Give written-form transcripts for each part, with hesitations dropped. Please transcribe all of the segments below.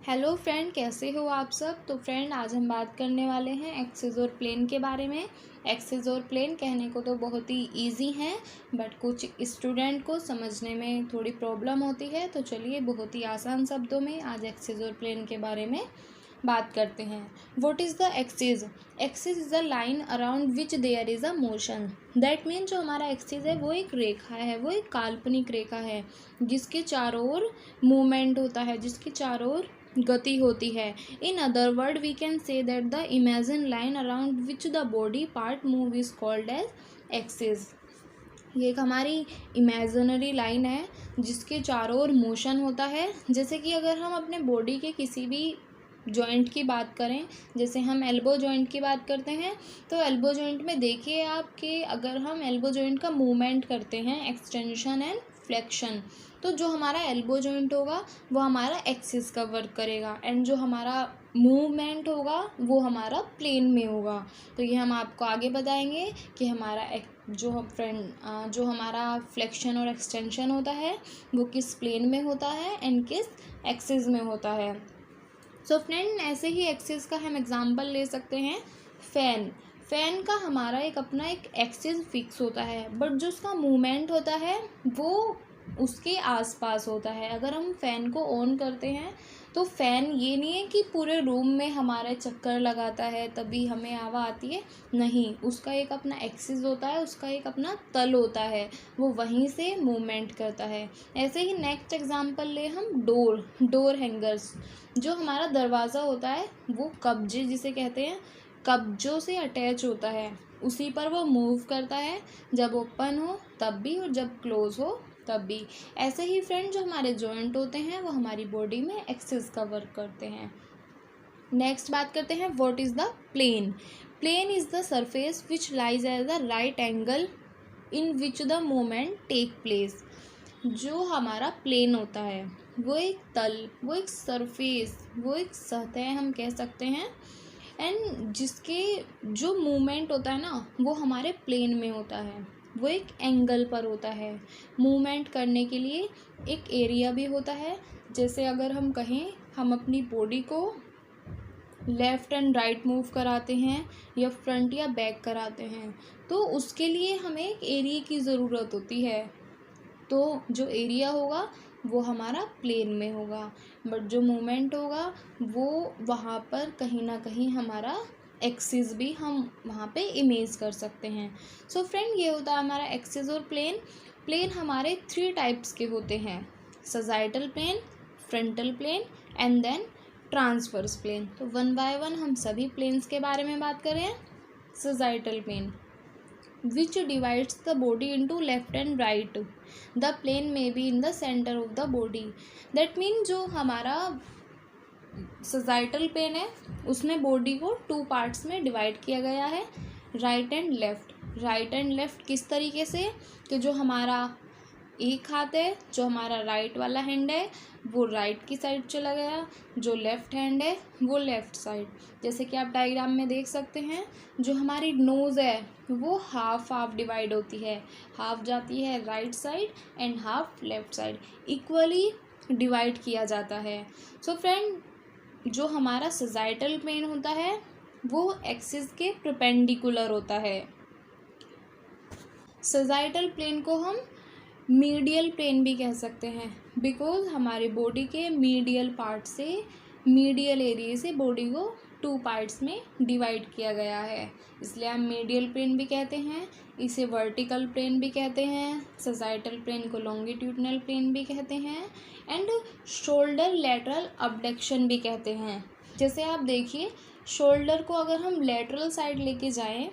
Hello friend, कैसे हो आप सब। तो फ्रेंड, आज हम बात करने वाले हैं एक्सिस और प्लेन के बारे में। एक्सिस और प्लेन कहने को तो बहुत ही इजी हैं, बट कुछ स्टूडेंट को समझने में थोड़ी प्रॉब्लम होती है। तो चलिए बहुत ही आसान शब्दों में आज एक्सिस और प्लेन के बारे में बात करते हैं। What is the axis? Axis is the line around which there is a motion. That mean जो हमारा एक्सिस है वो एक रेखा है, वो एक काल्पनिक रेखा है जिसके चारों ओर मूवमेंट होता है, जिसके चारों ओर गति होती है। In other word we can say that the imagine line around which the body part move is called as axis. ये एक हमारी इमेजिनरी लाइन है जिसके चारों ओर मोशन होता है। जैसे कि अगर हम अपने बॉडी के किसी भी जॉइंट की बात करें, जैसे हम एल्बो जॉइंट की बात करते हैं, तो एल्बो जॉइंट में देखिए आप कि अगर हम एल्बो जॉइंट का मूवमेंट करते हैं, एक्सटेंशन एंड फ्लेक्शन, तो जो हमारा एल्बो जॉइंट होगा वो हमारा एक्सिस का वर्क करेगा, एंड जो हमारा मूवमेंट होगा वो हमारा प्लेन में होगा। तो ये हम आपको आगे बताएंगे कि हमारा जो हमारा फ्लेक्शन और एक्सटेंशन होता है वो किस प्लेन में होता है एंड किस एक्सिस में होता है। सो फ्रेंड, ऐसे ही एक्सिस का हम एग्जांपल ले सकते हैं। फैन फैन का हमारा अपना एक एक्सिस फिक्स होता है, बट जो उसका मूवमेंट होता है वो उसके आसपास होता है। अगर हम फ़ैन को ऑन करते हैं तो फ़ैन ये नहीं है कि पूरे रूम में हमारे चक्कर लगाता है तभी हमें हवा आती है, नहीं, उसका एक अपना एक्सिस होता है, उसका एक अपना तल होता है, वो वहीं से मूवमेंट करता है। ऐसे ही नेक्स्ट एग्जांपल ले हम डोर हैंगर्स। जो हमारा दरवाज़ा होता है वो कब्जे जिसे कहते हैं, कब्जों से अटैच होता है, उसी पर वो मूव करता है, जब ओपन हो तब भी और जब क्लोज हो तब भी। ऐसे ही फ्रेंड, जो हमारे जॉइंट होते हैं वो हमारी बॉडी में एक्सिस का वर्क करते हैं। नेक्स्ट बात करते हैं, what is the plane? Plane is the surface which lies at the right angle in which the movement take place. जो हमारा प्लेन होता है वो एक तल, वो एक सरफेस, वो एक सतह हम कह सकते हैं, एंड जिसके जो मूवमेंट होता है ना वो हमारे प्लेन में होता है, वो एक एंगल पर होता है। मूवमेंट करने के लिए एक एरिया भी होता है। जैसे अगर हम कहें हम अपनी बॉडी को लेफ़्ट एंड राइट मूव कराते हैं या फ्रंट या बैक कराते हैं, तो उसके लिए हमें एक एरिया की ज़रूरत होती है। तो जो एरिया होगा वो हमारा प्लेन में होगा, बट जो मूवमेंट होगा वो वहाँ पर कहीं ना कहीं हमारा एक्सिस भी हम वहाँ पे इमेज कर सकते हैं। सो फ्रेंड, ये होता है हमारा एक्सिस और प्लेन। प्लेन हमारे 3 टाइप्स के होते हैं, sagittal plane, frontal plane and then transverse plane. तो वन बाय वन हम सभी प्लेन्स के बारे में बात करें। Sagittal plane which divides the body into left and right. The plane may be in the center of the body. That means जो हमारा सजाइटल प्लेन है उसमें बॉडी को 2 पार्ट्स में डिवाइड किया गया है, right and left. Right and left किस तरीके से कि जो हमारा एक हाथ है, जो हमारा राइट वाला हैंड है वो राइट की साइड चला गया, जो लेफ़्ट हैंड है वो लेफ़्ट साइड। जैसे कि आप डायग्राम में देख सकते हैं, जो हमारी नोज़ है वो हाफ हाफ डिवाइड होती है, हाफ जाती है right side and half left side, equally divide किया जाता है। सो फ्रेंड, जो हमारा सजाइटल प्लेन होता है वो एक्सिस के परपेंडिकुलर होता है। सजाइटल प्लेन को हम मीडियल प्लेन भी कह सकते हैं, बिकॉज हमारी बॉडी के मीडियल पार्ट से, मीडियल एरिया से बॉडी को 2 पार्ट्स में डिवाइड किया गया है, इसलिए हम मीडियल प्लेन भी कहते हैं, इसे वर्टिकल प्लेन भी कहते हैं, सजाइटल प्लेन को लॉन्गिट्यूडनल प्लेन भी कहते हैं, एंड शोल्डर लेटरल अबडक्शन भी कहते हैं। जैसे आप देखिए, शोल्डर को अगर हम लेटरल साइड लेके जाएं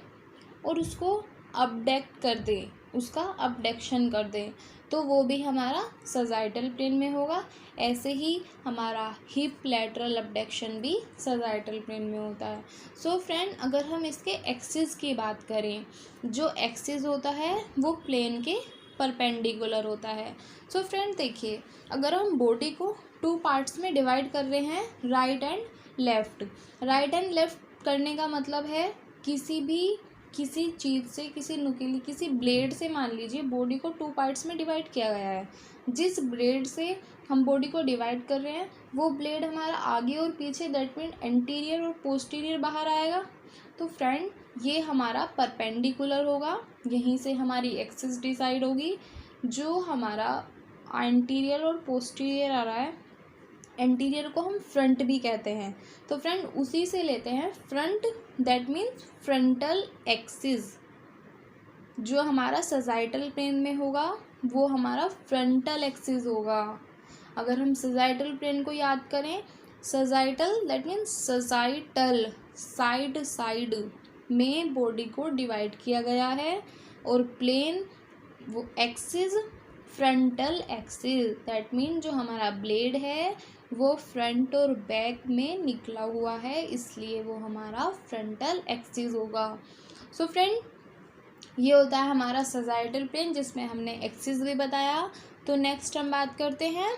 और उसको अबडक्ट कर दें, उसका अबडक्शन कर दें, तो वो भी हमारा सजाइटल प्लेन में होगा। ऐसे ही हमारा हिप लैटरल अबडक्शन भी सजाइटल प्लेन में होता है। सो फ्रेंड, अगर हम इसके एक्सिस की बात करें, जो एक्सिस होता है वो प्लेन के परपेंडिकुलर होता है। सो फ्रेंड देखिए, अगर हम बॉडी को 2 पार्ट्स में डिवाइड कर रहे हैं, right and left. Right and left करने का मतलब है किसी भी किसी चीज़ से, किसी नुकीली किसी ब्लेड से मान लीजिए बॉडी को 2 पार्ट्स में डिवाइड किया गया है। जिस ब्लेड से हम बॉडी को डिवाइड कर रहे हैं वो ब्लेड हमारा आगे और पीछे, दैट मीन एंटीरियर और पोस्टीरियर बाहर आएगा। तो फ्रेंड ये हमारा परपेंडिकुलर होगा, यहीं से हमारी एक्सिस डिसाइड होगी। जो हमारा एंटीरियर और पोस्टीरियर आ रहा है, एंटीरियर को हम फ्रंट भी कहते हैं, तो फ्रेंड उसी से लेते हैं front, that means frontal axis. जो हमारा सजाइटल प्लेन में होगा वो हमारा फ्रंटल एक्सिस होगा। अगर हम सजाइटल प्लेन को याद करें, sagittal that means sagittal, side side में बॉडी को डिवाइड किया गया है, और प्लेन वो axis frontal axis, that mean जो हमारा ब्लेड है वो फ्रंट और बैक में निकला हुआ है, इसलिए वो हमारा फ्रंटल एक्सिस होगा। सो फ्रेंड ये होता है हमारा सजाइटल प्लेन, जिसमें हमने एक्सिस भी बताया। तो नेक्स्ट हम बात करते हैं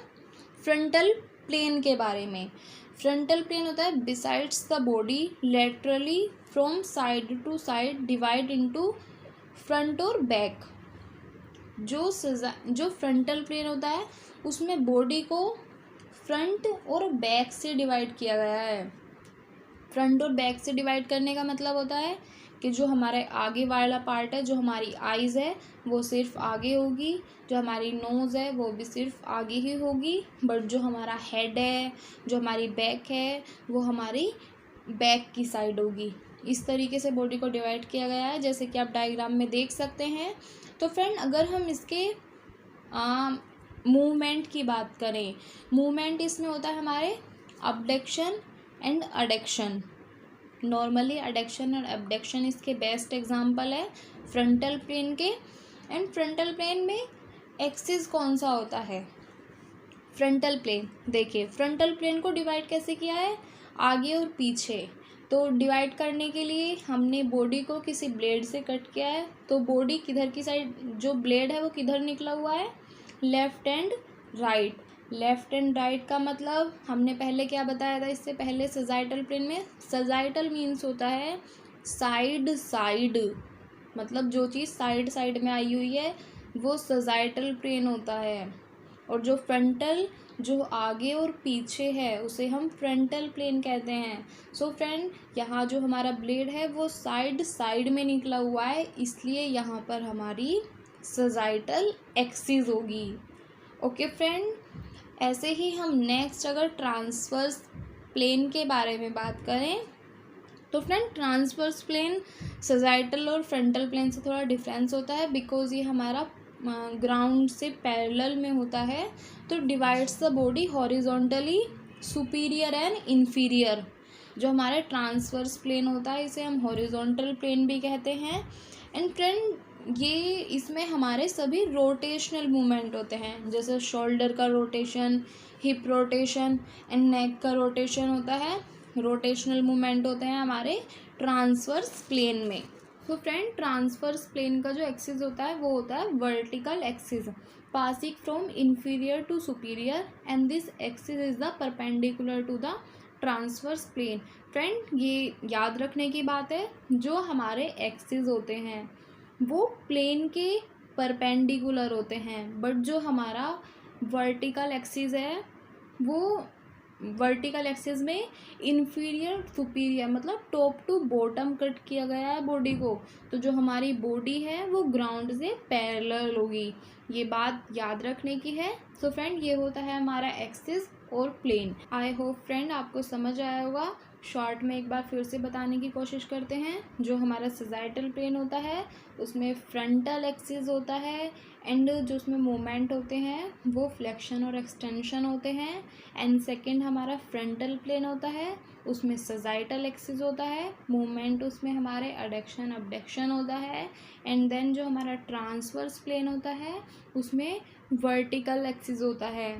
फ्रंटल प्लेन के बारे में। फ्रंटल प्लेन होता है besides the body laterally from side to side divide into front और बैक। जो फ्रंटल प्लेन होता है उसमें बॉडी को फ्रंट और बैक से डिवाइड किया गया है। फ्रंट और बैक से डिवाइड करने का मतलब होता है कि जो हमारे आगे वाला पार्ट है, जो हमारी आइज़ है वो सिर्फ आगे होगी, जो हमारी नोज़ है वो भी सिर्फ आगे ही होगी, बट जो हमारा हेड है, जो हमारी बैक है वो हमारी बैक की साइड होगी। इस तरीके से बॉडी को डिवाइड किया गया है, जैसे कि आप डायग्राम में देख सकते हैं। तो फ्रेंड अगर हम इसके मूवमेंट की बात करें, मूवमेंट इसमें होता है हमारे abduction and adduction. Normally adduction और अबडक्शन इसके बेस्ट एग्जाम्पल है फ्रंटल प्लेन के। एंड फ्रंटल प्लेन में एक्सिस कौन सा होता है? Frontal plane. देखिए फ्रंटल प्लेन को डिवाइड कैसे किया है, आगे और पीछे। तो डिवाइड करने के लिए हमने बॉडी को किसी ब्लेड से कट किया है, तो बॉडी किधर की साइड, जो ब्लेड है वो किधर निकला हुआ है, left and right. Left and right का मतलब हमने पहले क्या बताया था इससे पहले सजाइटल प्लेन में, सजाइटल मीन्स होता है साइड साइड, मतलब जो चीज़ साइड साइड में आई हुई है वो सजाइटल प्लेन होता है। और जो फ्रंटल, जो आगे और पीछे है उसे हम फ्रंटल प्लेन कहते हैं। सो फ्रेंड यहाँ जो हमारा ब्लेड है वो साइड साइड में निकला हुआ है, इसलिए यहाँ पर हमारी सजाइटल एक्सिस होगी। ओके फ्रेंड, ऐसे ही हम नेक्स्ट अगर ट्रांसवर्स प्लेन के बारे में बात करें तो फ्रेंड ट्रांसवर्स प्लेन सजाइटल और फ्रंटल प्लेन से थोड़ा डिफरेंस होता है, बिकॉज ये हमारा ग्राउंड से पैरेलल में होता है, तो divides the body horizontally superior and inferior. जो हमारे ट्रांसवर्स प्लेन होता है इसे हम हॉरिजॉन्टल प्लेन भी कहते हैं। एंड फ्रेंड ये इसमें हमारे सभी रोटेशनल मूवमेंट होते हैं, जैसे शोल्डर का rotation, hip rotation and neck का रोटेशन होता है, रोटेशनल मूवमेंट होते हैं हमारे ट्रांसवर्स प्लेन में। तो फ्रेंड ट्रांसवर्स प्लेन का जो एक्सिस होता है वो होता है vertical axis passing from inferior to superior, and this axis is the perpendicular to the transverse plane. Friend ये याद रखने की बात है, जो हमारे एक्सिस होते हैं वो प्लेन के परपेंडिकुलर होते हैं, बट जो हमारा वर्टिकल एक्सिस है वो वर्टिकल एक्सिस में इन्फीरियर सुपीरियर मतलब टॉप टू बॉटम कट किया गया है बॉडी को, तो जो हमारी बॉडी है वो ग्राउंड से पैरेलल होगी। ये बात याद रखने की है। सो फ्रेंड ये होता है हमारा एक्सिस और प्लेन। आई होप फ्रेंड आपको समझ आया होगा। शॉर्ट में एक बार फिर से बताने की कोशिश करते हैं। जो हमारा सजाइटल प्लेन होता है उसमें फ्रंटल एक्सिस होता है, एंड जो उसमें मूवमेंट होते हैं वो फ्लेक्शन और एक्सटेंशन होते हैं। एंड सेकंड हमारा फ्रंटल प्लेन होता है, उसमें सजाइटल एक्सिस होता है, मूवमेंट उसमें हमारे एडक्शन अबडक्शन होता है। एंड देन जो हमारा ट्रांसवर्स प्लेन होता है उसमें वर्टिकल एक्सिस होता है,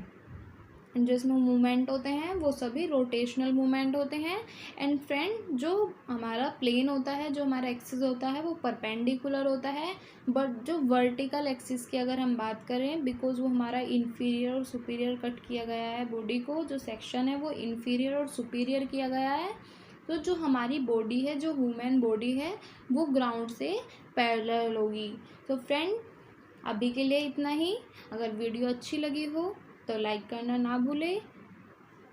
जिसमें मूवमेंट होते हैं वो सभी रोटेशनल मूवमेंट होते हैं। एंड फ्रेंड जो हमारा प्लेन होता है, जो हमारा एक्सिस होता है वो परपेंडिकुलर होता है, बट जो वर्टिकल एक्सिस की अगर हम बात करें, बिकॉज वो हमारा इन्फीरियर और सुपीरियर कट किया गया है बॉडी को, जो सेक्शन है वो इन्फीरियर और सुपीरियर किया गया है, तो जो हमारी बॉडी है, जो ह्यूमन बॉडी है, वो ग्राउंड से पैरेलल होगी। तो फ्रेंड अभी के लिए इतना ही। अगर वीडियो अच्छी लगी हो तो लाइक करना ना भूलें